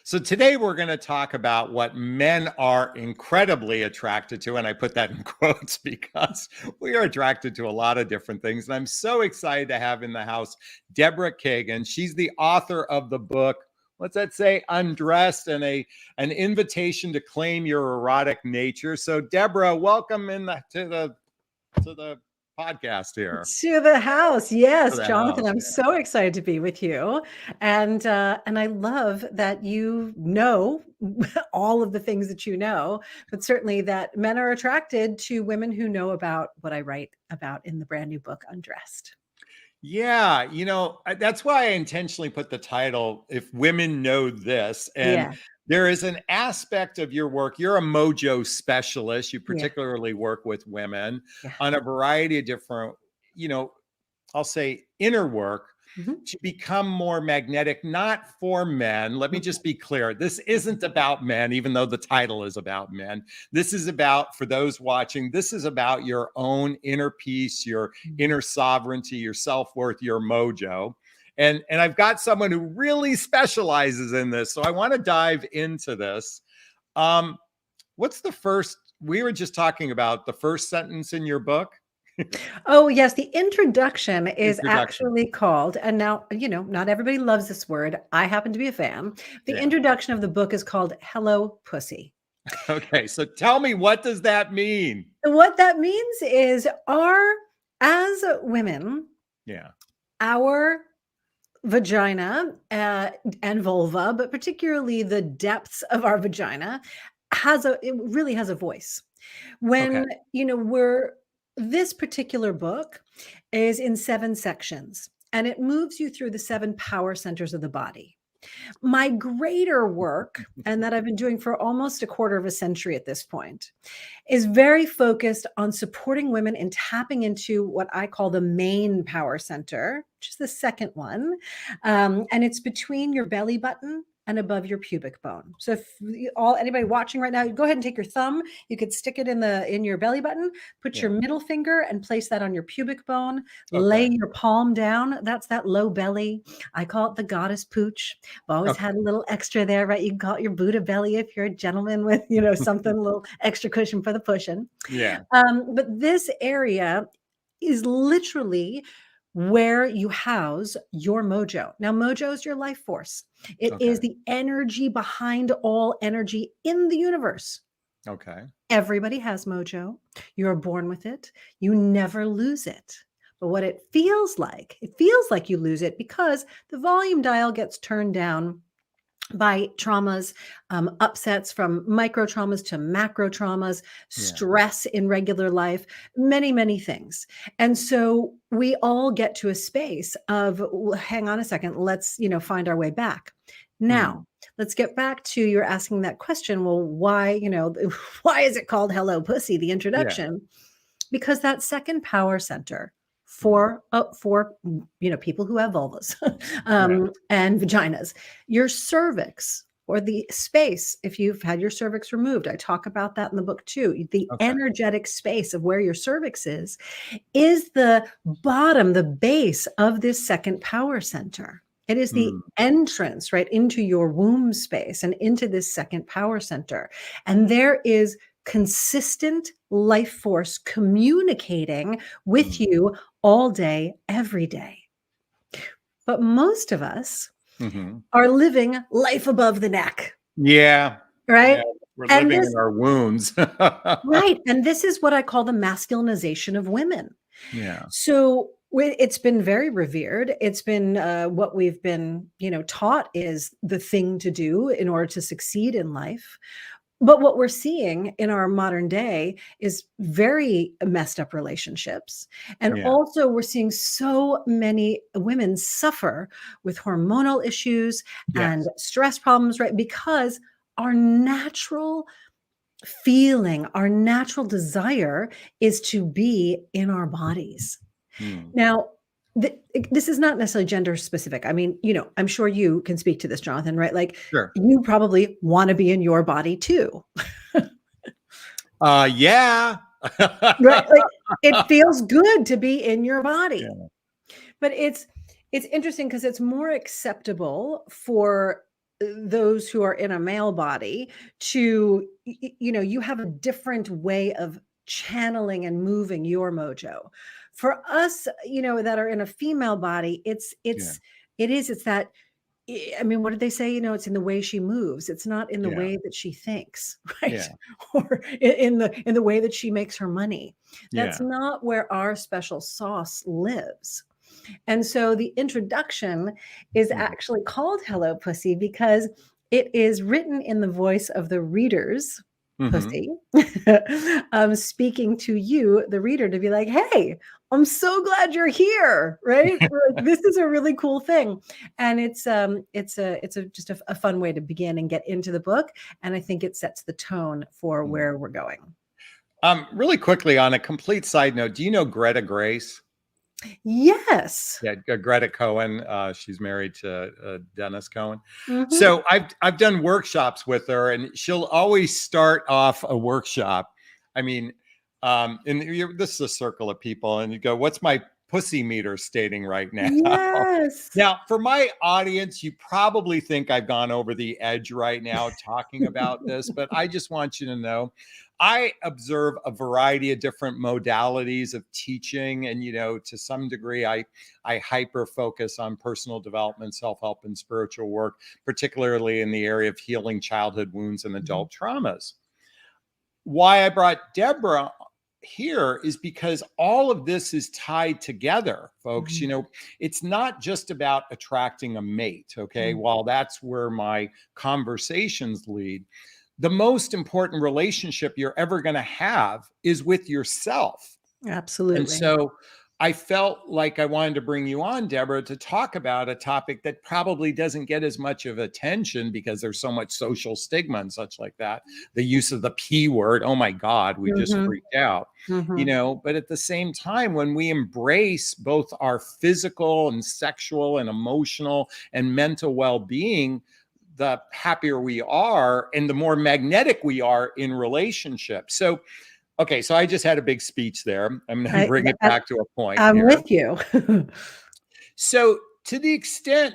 So today we're going to talk about what men are incredibly attracted to. And I put that in quotes because we are attracted to a lot of different things. And I'm so excited to have in the house Deborah Kagan. She's the author of the book, what's that say? Undressed, and an invitation to claim your erotic nature. So Deborah, welcome to the podcast here. To the house. Yes, To the Jonathan, house, I'm so excited to be with you. And I love that you know all of the things that you know, but certainly that men are attracted to women who know about what I write about in the brand new book, Undressed. Yeah, that's why I intentionally put the title, If Women Know This. And Yeah, there is an aspect of your work. You're a mojo specialist. You yeah, particularly work with women yeah. on a variety of different, I'll say inner work Mhm. to become more magnetic, not for men. Let me just be clear. This isn't about men, even though the title is about men. This is about, for those watching, this is about your own inner peace, your inner sovereignty, your self-worth, your mojo. And I've got someone who really specializes in this. So I want to dive into this. What's the first, we were just talking about the first sentence in your book. Oh, yes. The introduction is Introduction. actually called, and now, not everybody loves this word. I happen to be a fan. The Yeah. introduction of the book is called Hello, Pussy. Okay. So tell me, what does that mean? What that means is as women, Yeah. our vagina and vulva, but particularly the depths of our vagina, it really has a voice. Okay. When, this particular book is in 7 sections, and it moves you through the 7 power centers of the body. My greater work, and that I've been doing for almost a quarter of a century at this point, is very focused on supporting women in tapping into what I call the main power center, which is the second one. And it's between your belly button and above your pubic bone. So if anybody watching right now, go ahead and take your thumb. You could stick it in your belly button, put your Yeah. middle finger and place that on your pubic bone, lay Okay. your palm down. That's that low belly. I call it the goddess pooch. I've always Okay. had a little extra there, right? You can call it your Buddha belly if you're a gentleman with, something a little extra cushion for the pushing. Yeah. But this area is literally where you house your mojo. Now, mojo is your life force. It Okay. is the energy behind all energy in the universe. Okay. Everybody has mojo. You're born with it. You never lose it. But what it feels like you lose it because the volume dial gets turned down by traumas, upsets from micro traumas to macro traumas, Yeah. stress in regular life, many, many things. And so we all get to a space of, hang on a second, let's, find our way back. Now, let's get back to you're asking that question. Well, why, why is it called Hello Pussy, the Yeah. introduction? Because that second power center Mm. for people who have vulvas Yeah. and vaginas, your cervix or the space, if you've had your cervix removed, I talk about that in the book too. The Okay. energetic space of where your cervix is the bottom, the base of this second power center. It is the Mm. entrance right into your womb space and into this second power center. And there is consistent life force communicating with Mm. you all day, every day. But most of us Mm-hmm. are living life above the neck, Yeah. right? Yeah. We're And living this, in our wounds. right. And this is what I call the masculinization of women. Yeah. So it's been very revered. It's been what we've been, taught is the thing to do in order to succeed in life. But what we're seeing in our modern day is very messed up relationships. And Yeah. also, we're seeing so many women suffer with hormonal issues and Yes. stress problems, right? Because our natural feeling, our natural desire is to be in our bodies. Mm. Now, this is not necessarily gender specific. I mean, I'm sure you can speak to this, Jonathan, right? Like Sure. you probably want to be in your body too. Yeah. Right? Like it feels good to be in your body. Yeah. But it's interesting because it's more acceptable for those who are in a male body to, you have a different way of channeling and moving your mojo. For us, that are in a female body, Yeah. it's that, I mean, what did they say? It's in the way she moves. It's not in the Yeah. way that she thinks, right? Yeah. Or in the way that she makes her money. That's Yeah. not where our special sauce lives. And so the introduction is Mhm. actually called Hello Pussy because it is written in the voice of the reader's Mhm. pussy, speaking to you, the reader, to be like, hey, I'm so glad you're here, right? Like, this is a really cool thing. And it's just a fun way to begin and get into the book. And I think it sets the tone for Mhm. where we're going. Really quickly, on a complete side note, do you know Greta Grace? Yes. Yeah, Greta Cohen. She's married to Dennis Cohen. Mhm. So I've done workshops with her, and she'll always start off a workshop. I mean, this is a circle of people, and you go, "What's my pussy meter stating right now?" Yes. Now, for my audience, you probably think I've gone over the edge right now talking about this, but I just want you to know I observe a variety of different modalities of teaching. And, to some degree, I hyper focus on personal development, self help, and spiritual work, particularly in the area of healing childhood wounds and Mhm. adult traumas. Why I brought Deborah here is because all of this is tied together, folks. Mhm. It's not just about attracting a mate, okay? Mhm. While that's where my conversations lead, the most important relationship you're ever going to have is with yourself. And Absolutely. so I felt like I wanted to bring you on, Deborah, to talk about a topic that probably doesn't get as much of attention because there's so much social stigma and such like that. The use of the P word, oh my God, we just Mhm. freaked out. Mhm. But at the same time, when we embrace both our physical and sexual and emotional and mental well-being, the happier we are and the more magnetic we are in relationships. So, okay, so I just had a big speech there. I'm going to I bring it I back to a point I'm here. with you. So, to the extent,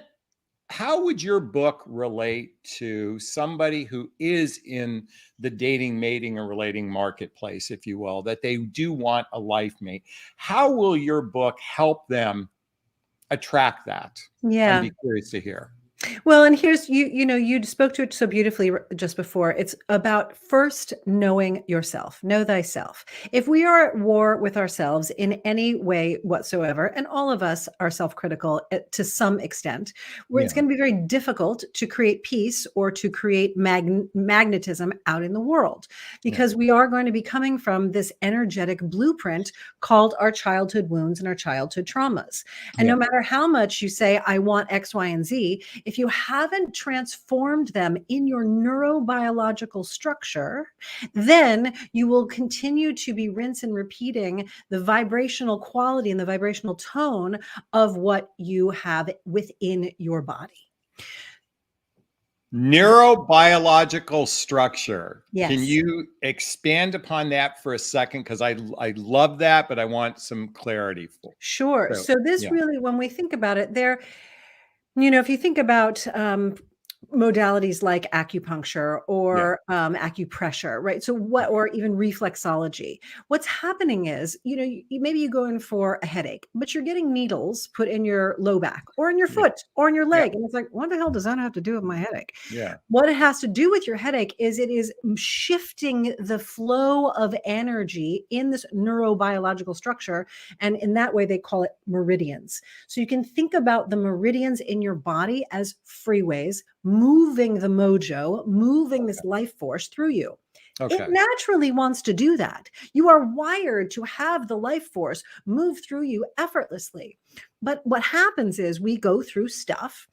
how would your book relate to somebody who is in the dating, mating, or relating marketplace, if you will, that they do want a life mate? How will your book help them attract that? I'd Yeah. be curious to hear. Well, and here's you spoke to it so beautifully just before. It's about first knowing yourself, know thyself. If we are at war with ourselves in any way whatsoever, and all of us are self-critical to some extent, where it's Yeah. going to be very difficult to create peace or to create magnetism out in the world, Yeah. because we are going to be coming from this energetic blueprint called our childhood wounds and our childhood traumas. And no Yeah. matter how much you say, I want X, Y, and Z, if you haven't transformed them in your neurobiological structure, then you will continue to be rinse and repeating the vibrational quality and the vibrational tone of what you have within your body. Neurobiological structure. Can Yes. you expand upon that for a second? Because I love that, but I want some clarity for. Sure. So So this yeah, really, when we think about it, if you think about modalities like acupuncture yeah, or acupressure, right? So what, or even reflexology, what's happening is, maybe you go in for a headache, but you're getting needles put in your low back or in your yeah, foot or in your yeah, leg. And it's like, what the hell does that have to do with my headache? yeah. What it has to do with your headache is it is shifting the flow of energy in this neurobiological structure. And in that way, they call it meridians. So you can think about the meridians in your body as freeways, moving the mojo, moving this life force through you. It Okay. naturally wants to do that. You are wired to have the life force move through you effortlessly. But what happens is we go through stuff.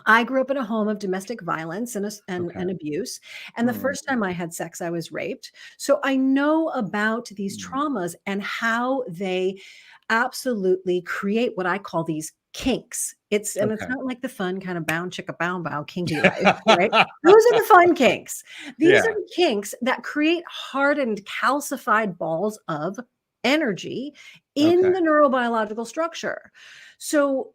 I grew up in a home of domestic violence Okay. and abuse. And the Mm, first time I had sex, I was raped. So I know about these mm, traumas and how they absolutely create what I call these kinks. It's okay. not like the fun kind of bound chicka bound bow kinky life, right? Those are the fun kinks. These are Yeah. the kinks that create hardened, calcified balls of energy in Okay. the neurobiological structure. So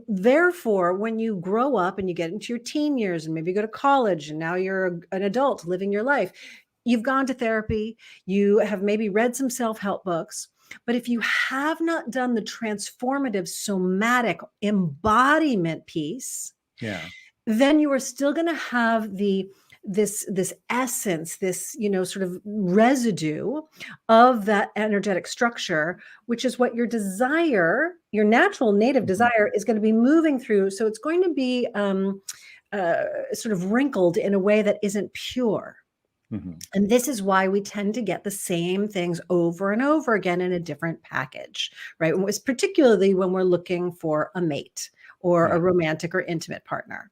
Therefore, when you grow up and you get into your teen years and maybe you go to college and now you're an adult living your life, you've gone to therapy, you have maybe read some self-help books. But if you have not done the transformative somatic embodiment piece, Yeah. then you are still going to have this essence, this, sort of residue of that energetic structure, which is what your desire, your natural native Mhm. desire, is going to be moving through. So it's going to be sort of wrinkled in a way that isn't pure. Mhm. And this is why we tend to get the same things over and over again in a different package, right? Particularly when we're looking for a mate or a Yeah. romantic or intimate partner.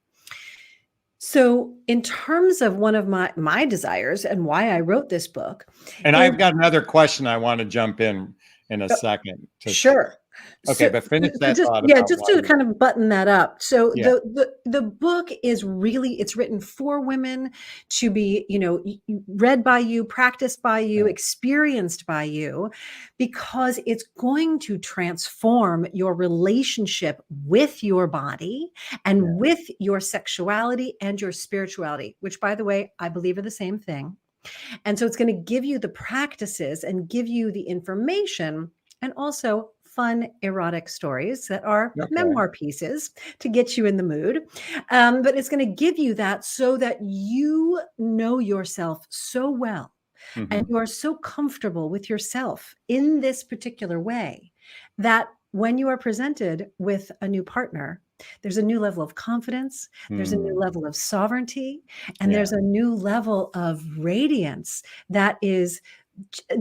So, in terms of one of my desires and why I wrote this book And is I've got another question I want to jump in a second to sure. okay, So, but finish so that just thought yeah, about just why to you kind of button that up. So yeah. the book is really, it's written for women to be, read by you, practiced by you, Yeah. experienced by you, because it's going to transform your relationship with your body Yeah. and with your sexuality and your spirituality, which, by the way, I believe are the same thing. And so it's going to give you the practices and give you the information and also fun erotic stories that are Okay. memoir pieces to get you in the mood. But it's going to give you that so that you know yourself so well and Mhm. you are so comfortable with yourself in this particular way that when you are presented with a new partner, there's a new level of confidence, there's a new Mm. level of sovereignty, and Yeah. there's a new level of radiance that is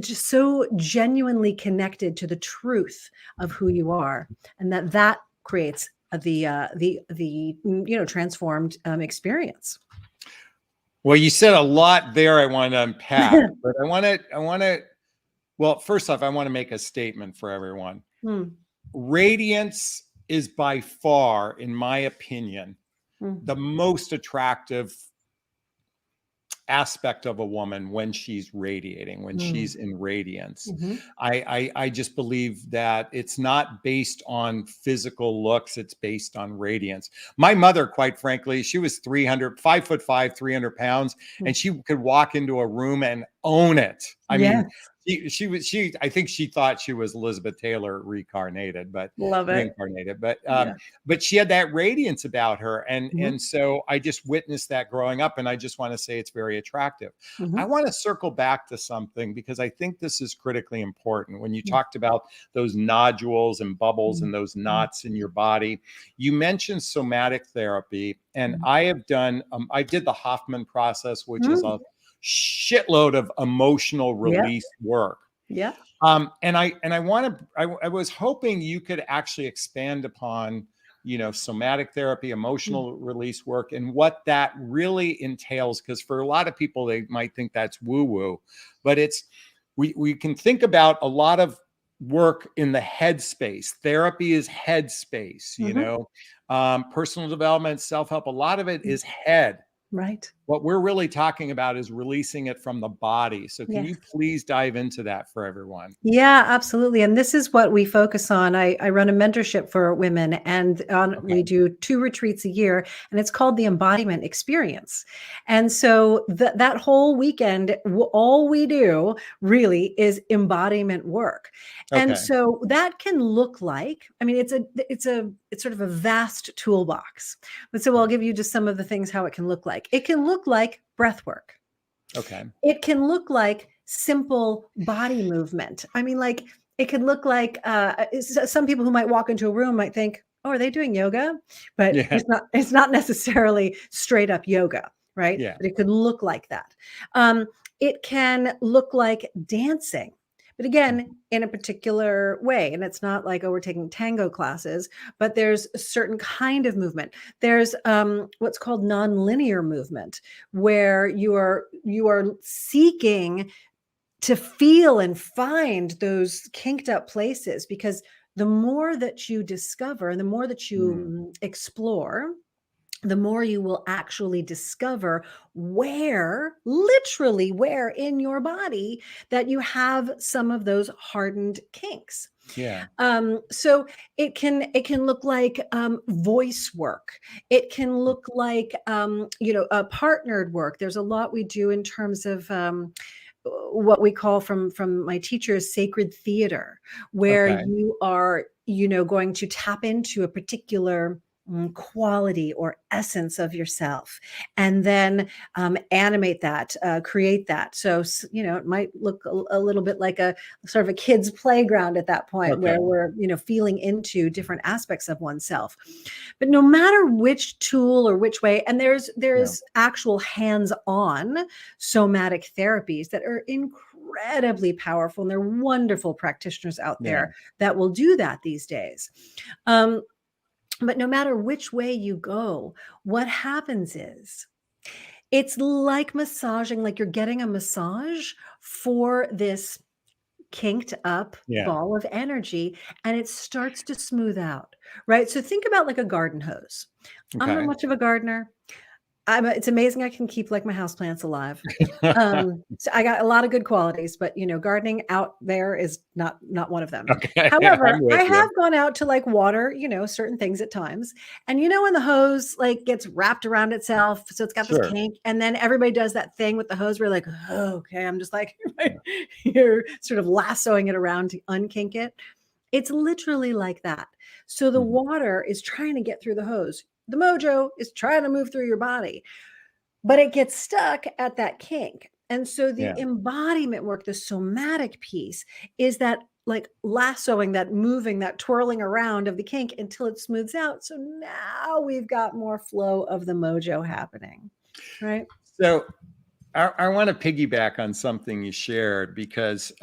just so genuinely connected to the truth of who you are, and that creates the transformed experience. Well, you said a lot there I want to unpack, but I want to well, first off, I want to make a statement for everyone. Mm, Radiance is by far, in my opinion, mm, the most attractive aspect of a woman when she's radiating, when mm, she's in radiance. mhm. I just believe that it's not based on physical looks, it's based on radiance. My mother, quite frankly, she was 5'5", 300 pounds, Mm. and she could walk into a room and own it. I mean, Yes, she I think she thought she was Elizabeth Taylor love it. reincarnated, Yeah. but she had that radiance about her, Mhm, and so I just witnessed that growing up, and I just want to say it's very attractive. I mhm, want to circle back to something because I think this is critically important. When you mm, talked about those nodules and bubbles mm, and those mm, knots in your body, you mentioned somatic therapy, and mhm. I did the Hoffman process, which is a Mm. shitload of emotional Yeah, release work. yeah. I was hoping you could actually expand upon, somatic therapy, Mm, emotional release work, and what that really entails. Because for a lot of people, they might think that's woo woo, but we can think about a lot of work in the head space. Therapy is head space, mhm, personal development, self help. A lot of it mm. is head. Right. What we're really talking about is releasing it from the body. So, can you Yes. please dive into that for everyone? Yeah, absolutely. And this is what we focus on. I run a mentorship for women, and we Okay. do 2 retreats a year, and it's called the Embodiment Experience. And so that whole weekend, all we do really is embodiment work. And Okay. so that can look like, I mean, it's sort of a vast toolbox. But so I'll give you just some of the things how it can look like. It can look like breath work. Okay. It can look like simple body movement. I mean, like, it could look like, some people who might walk into a room might think, "Oh, are they doing yoga?" But Yeah. it's not necessarily straight up yoga, right? Yeah. But it could look like that. It can look like dancing, but again, Mhm. in a particular way, and it's not like, "Oh, we're taking tango classes," but there's a certain kind of movement. There's, what's called nonlinear movement, where you are seeking to feel and find those kinked up places, because the more that you discover and the more that you Mm. explore, the more you will actually discover literally where in your body that you have some of those hardened kinks. Yeah. So it can look like voice work. It can look like partnered work. There's a lot we do in terms of what we call from my teachers sacred theater, where Okay. you are going to tap into a particular quality or essence of yourself, and then animate that, create that. So it might look a little bit like a sort of a kid's playground at that point, Okay. where we're feeling into different aspects of oneself. But no matter which tool or which way, and there's Yeah. actual hands-on somatic therapies that are incredibly powerful, and there are wonderful practitioners out Yeah. there that will do that these days. Um, but no matter which way you go, what happens is it's like massaging, like you're getting a massage for this kinked up Yeah. ball of energy, and it starts to smooth out, right? So think about like a garden hose. I'm not Okay. much of a gardener. It's amazing I can keep like my houseplants alive. So I got a lot of good qualities, but gardening out there is not one of them. Okay. I'm However, I with you. have gone out to like water, certain things at times. And when the hose like gets wrapped around itself, so it's got this Sure. kink, and then everybody does that thing with the hose where like, oh, okay, I'm just like you're sort of lassoing it around to unkink it. It's literally like that. So the Mhm. water is trying to get through the hose. The mojo is trying to move through your body, but it gets stuck at that kink. And so the Yeah. embodiment work, the somatic piece, is that like lassoing, that moving, that twirling around of the kink until it smooths out. So now we've got more flow of the mojo happening, right? So I want to piggyback on something you shared because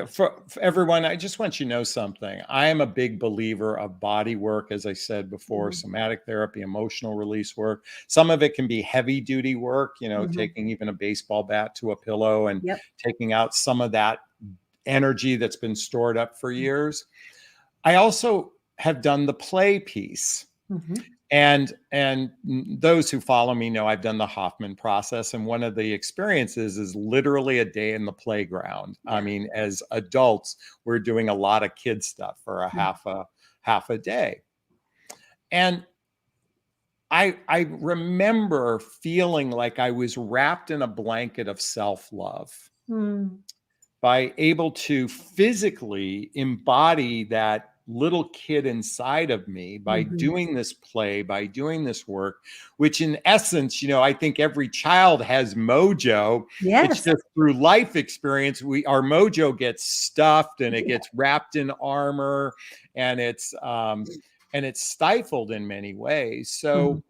for everyone, I just want you to know something. I am a big believer of body work, as I said before, Mhm, somatic therapy, emotional release work. Some of it can be heavy duty work, mhm. taking even a baseball bat to a pillow and Yep. taking out some of that energy that's been stored up for years. I also have done the play piece. Mhm. And those who follow me know I've done the Hoffman process, and one of the experiences is literally a day in the playground. I Yeah. mean, as adults, we're doing a lot of kid stuff for a Mm. half a day. And I remember feeling like I was wrapped in a blanket of self-love Mm. by able to physically embody that little kid inside of me by Mhm. doing this play, by doing this work, which in essence, I think every child has mojo. It's Yes. just through life experience, our mojo gets stuffed and it Yeah. gets wrapped in armor, and it's stifled in many ways. Mhm. So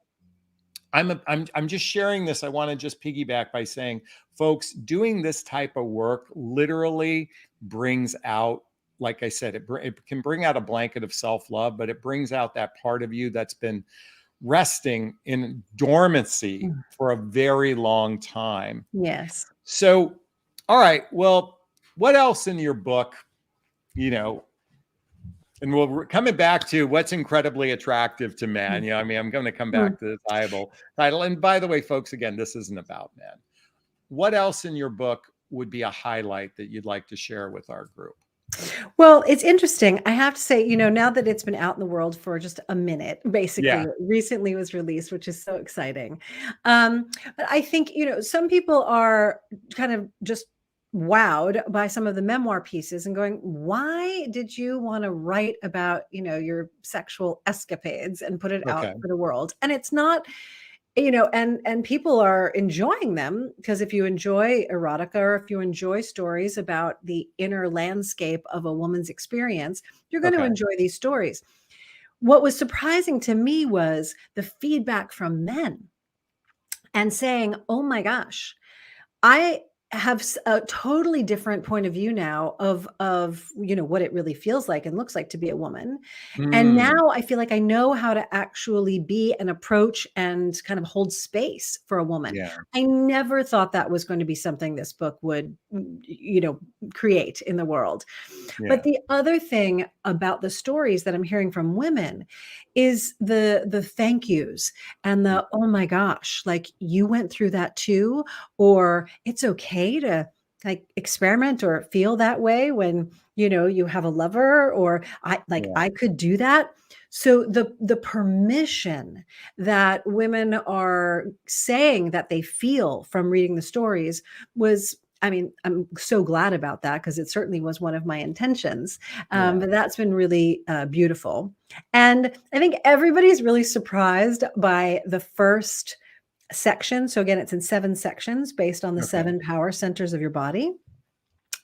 I'm just sharing this. I want to just piggyback by saying, folks, doing this type of work literally brings out, like I said, it can bring out a blanket of self-love, but it brings out that part of you that's been resting in dormancy Mm. for a very long time. Yes. So, all right, well, what else in your book, you know, and we're coming back to what's incredibly attractive to men. Mm. I mean, I'm going to come Mm. back to the title. And by the way, folks, again, this isn't about men. What else in your book would be a highlight that you'd like to share with our group? Well, it's interesting. I have to say, now that it's been out in the world for just a minute, basically, Yeah. recently it was released, which is so exciting. But I think, some people are kind of just wowed by some of the memoir pieces and going, why did you want to write about, your sexual escapades and put it out Okay. for the world? And it's not, and people are enjoying them, because if you enjoy erotica, or if you enjoy stories about the inner landscape of a woman's experience, you're going to Okay. enjoy these stories. What was surprising to me was the feedback from men, and saying, oh my gosh, I have a totally different point of view now of what it really feels like and looks like to be a woman. And Hmm. now I feel like I know how to actually be and approach and kind of hold space for a woman. Yeah. I never thought that was going to be something this book would create in the world. But Yeah. the other thing about the stories that I'm hearing from women is the thank yous and the, oh my gosh, like you went through that too, or it's okay to like experiment or feel that way when you have a lover, or Yeah. I could do that. So the permission that women are saying that they feel from reading the stories was, I mean, I'm so glad about that because it certainly was one of my intentions. Yeah. But that's been really beautiful. And I think everybody's really surprised by the first section. So again, it's in 7 sections based on the Okay. 7 power centers of your body.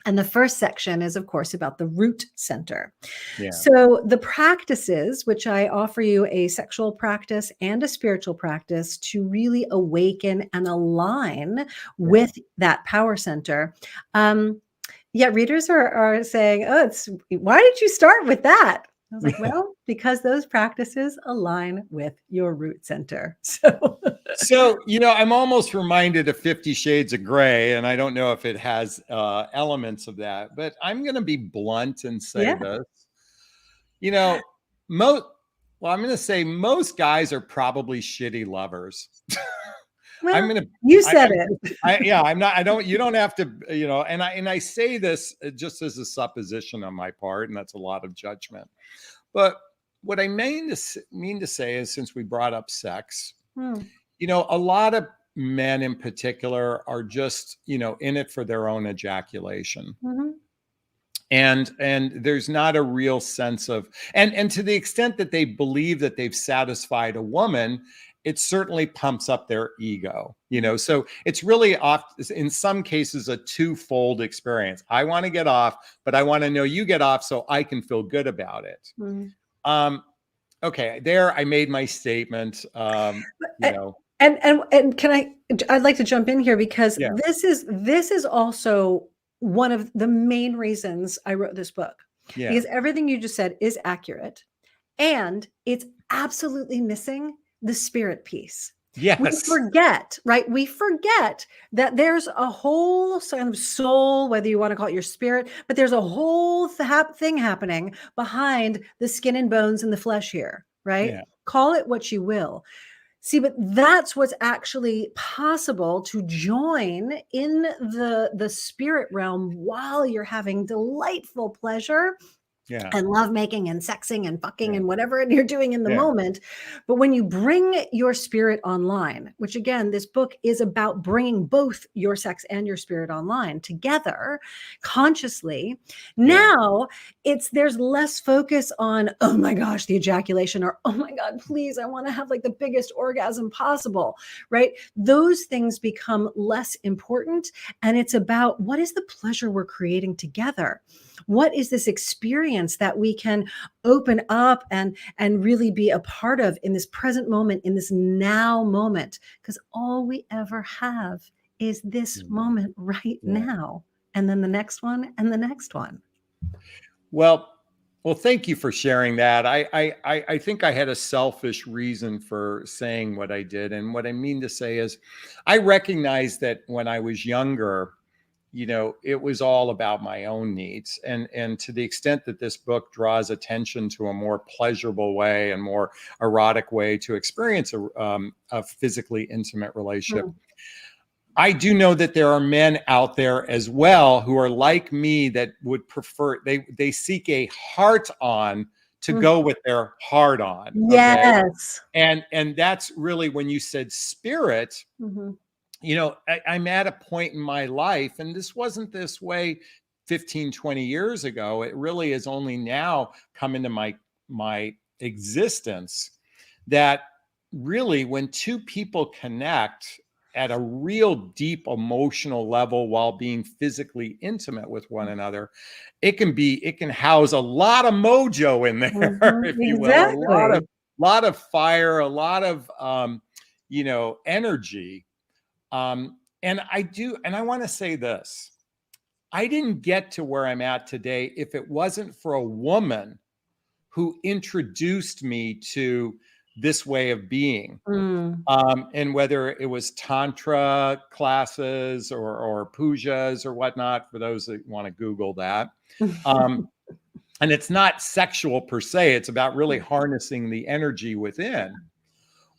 And the first section is, of course, about the root center. Yeah. So the practices, which I offer you a sexual practice and a spiritual practice to really awaken and align with that power center. Yeah, readers are saying, oh, why did you start with that? I was like, well, because those practices align with your root center. So, I'm almost reminded of 50 Shades of Grey, and I don't know if it has elements of that, but I'm going to be blunt and say Yeah. this. You know, most, well, I'm going to say most guys are probably shitty lovers. I'm Well, going to, you said it. yeah, I'm not, I don't, you don't have to, and I say this just as a supposition on my part, and that's a lot of judgment. But what I mean to say is, since we brought up sex, a lot of men in particular are just, in it for their own ejaculation. Mm-hmm. And there's not a real sense of, and to the extent that they believe that they've satisfied a woman, it certainly pumps up their ego, so it's really in some cases a twofold experience. I want to get off, but I want to know you get off so I can feel good about it. Mm-hmm. Okay, there I made my statement. And I'd like to jump in here because Yeah. this is also one of the main reasons I wrote this book, Yeah. because everything you just said is accurate and it's absolutely missing the spirit piece. We Yes. forget, right? We forget that there's a whole kind of soul, whether you want to call it your spirit, but there's a whole thing happening behind the skin and bones and the flesh here, right? Yeah. Call it what you will. See, but that's what's actually possible to join in the spirit realm while you're having delightful pleasure. Yeah. And lovemaking and sexing and fucking Yeah. and whatever you're doing in the moment. But when you bring your spirit online, which again, this book is about bringing both your sex and your spirit online together consciously. Now there's less focus on, oh my gosh, the ejaculation, or, oh my God, please, I want to have like the biggest orgasm possible, right? Those things become less important. And it's about, what is the pleasure we're creating together? What is this experience that we can open up and really be a part of in this present moment, in this now moment? Because all we ever have is this moment right now. And then the next one and the next one. Well, thank you for sharing that. I think I had a selfish reason for saying what I did. And what I mean to say is, I recognize that when I was younger, it was all about my own needs. And to the extent that this book draws attention to a more pleasurable way and more erotic way to experience a physically intimate relationship, I do know that there are men out there as well who are like me, that would prefer, they seek a heart on to go with their heart on. Yes. Okay? And that's really, when you said spirit, I'm at a point in my life, and this wasn't this way 15, 20 years ago. It really is only now come into my existence, that really, when two people connect at a real deep emotional level while being physically intimate with one another, it can house a lot of mojo in there, if you will, a lot of fire, a lot of energy. And I want to say this: I didn't get to where I'm at today if it wasn't for a woman who introduced me to this way of being. And whether it was Tantra classes or pujas or whatnot, for those that want to Google that. and it's not sexual per se, it's about really harnessing the energy within.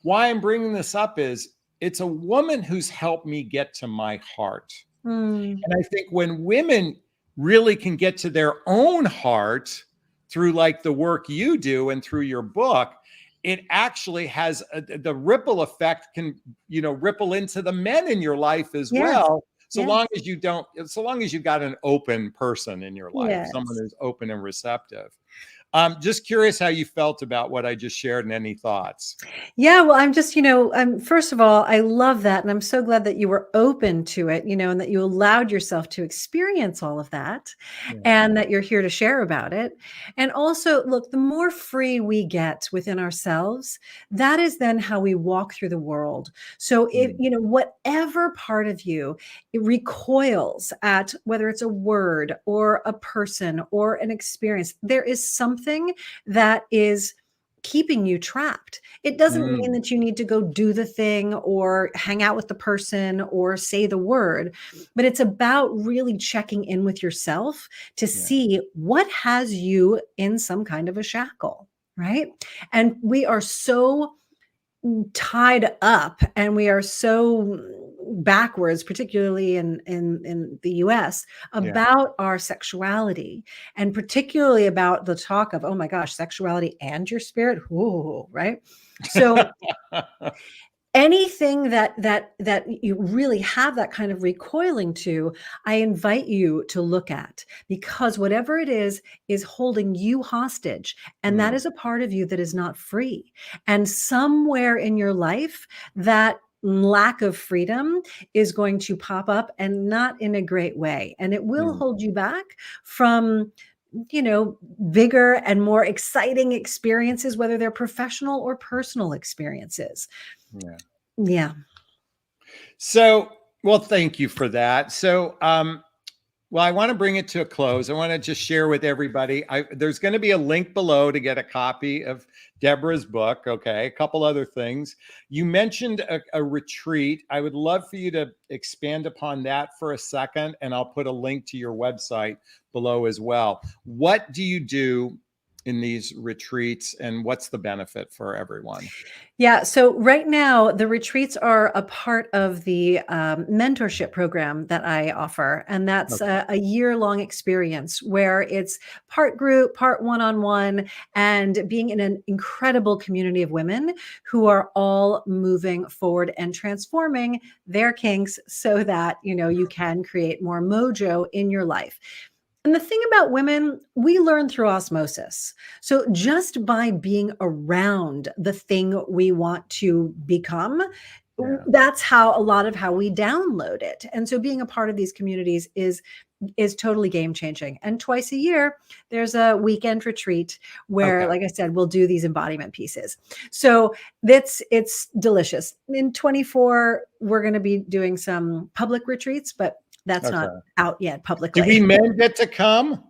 Why I'm bringing this up is it's a woman who's helped me get to my heart. Mm. And I think when women really can get to their own heart through like the work you do and through your book, it actually has the ripple effect can, ripple into the men in your life as Yes. well. So Yes. long as you've got an open person in your life, Yes. someone who's open and receptive. Just curious how you felt about what I just shared and any thoughts. Yeah, well, I'm just, first of all, I love that. And I'm so glad that you were open to it, and that you allowed yourself to experience all of that Yeah. and that you're here to share about it. And also, look, the more free we get within ourselves, that is then how we walk through the world. So if, whatever part of you it recoils at, whether it's a word or a person or an experience, there is something that is keeping you trapped. It doesn't mean that you need to go do the thing or hang out with the person or say the word, but it's about really checking in with yourself to see what has you in some kind of a shackle, right? And we are so tied up and we are so backwards, particularly in the US, about our sexuality, and particularly about the talk of, oh my gosh, sexuality and your spirit. Ooh, right? So anything that you really have that kind of recoiling to, I invite you to look at, because whatever it is holding you hostage, and that is a part of you that is not free. And somewhere in your life, that lack of freedom is going to pop up, and not in a great way, and it will hold you back from bigger and more exciting experiences, whether they're professional or personal experiences. Yeah. So, well, thank you for that. So, well, I want to bring it to a close. I want to just share with everybody. There's going to be a link below to get a copy of Deborah's book. Okay. A couple other things. You mentioned a retreat. I would love for you to expand upon that for a second, and I'll put a link to your website below as well. What do you do in these retreats, and what's the benefit for everyone? Yeah. So right now, the retreats are a part of the mentorship program that I offer. And that's a year-long experience where it's part group, part one-on-one, and being in an incredible community of women who are all moving forward and transforming their kinks so that, you can create more mojo in your life. And the thing about women, we learn through osmosis. So just by being around the thing we want to become, that's how a lot of how we download it. And so being a part of these communities is totally game changing. And twice a year, there's a weekend retreat where, like I said, we'll do these embodiment pieces. So it's delicious. In 24, we're going to be doing some public retreats, but that's not out yet publicly. Do we men get to come?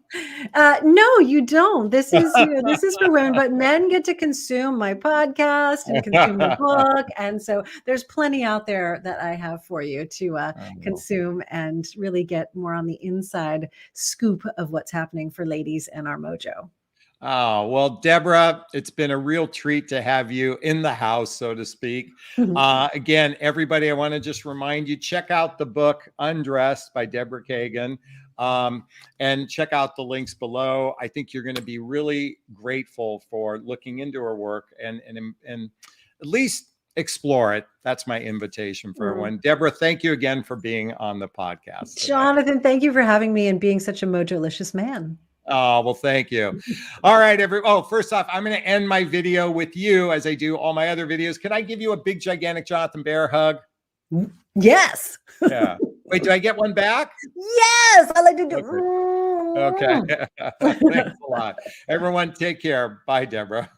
No, you don't. This is, this is for women, but men get to consume my podcast and consume the book. And so there's plenty out there that I have for you to consume and really get more on the inside scoop of what's happening for ladies and our mojo. Oh, well, Deborah, it's been a real treat to have you in the house, so to speak. Again, everybody, I want to just remind you, check out the book Undressed by Deborah Kagan, and check out the links below. I think you're going to be really grateful for looking into her work and at least explore it. That's my invitation for everyone. Deborah, thank you again for being on the podcast today. Jonathan, thank you for having me and being such a mojo-licious man. Oh, well, thank you. All right, first off, I'm going to end my video with you as I do all my other videos. Can I give you a big, gigantic Jonathan Bear hug? Yes. Yeah. Wait, do I get one back? Yes. I like to do. Okay. Thanks a lot. Everyone, take care. Bye, Deborah.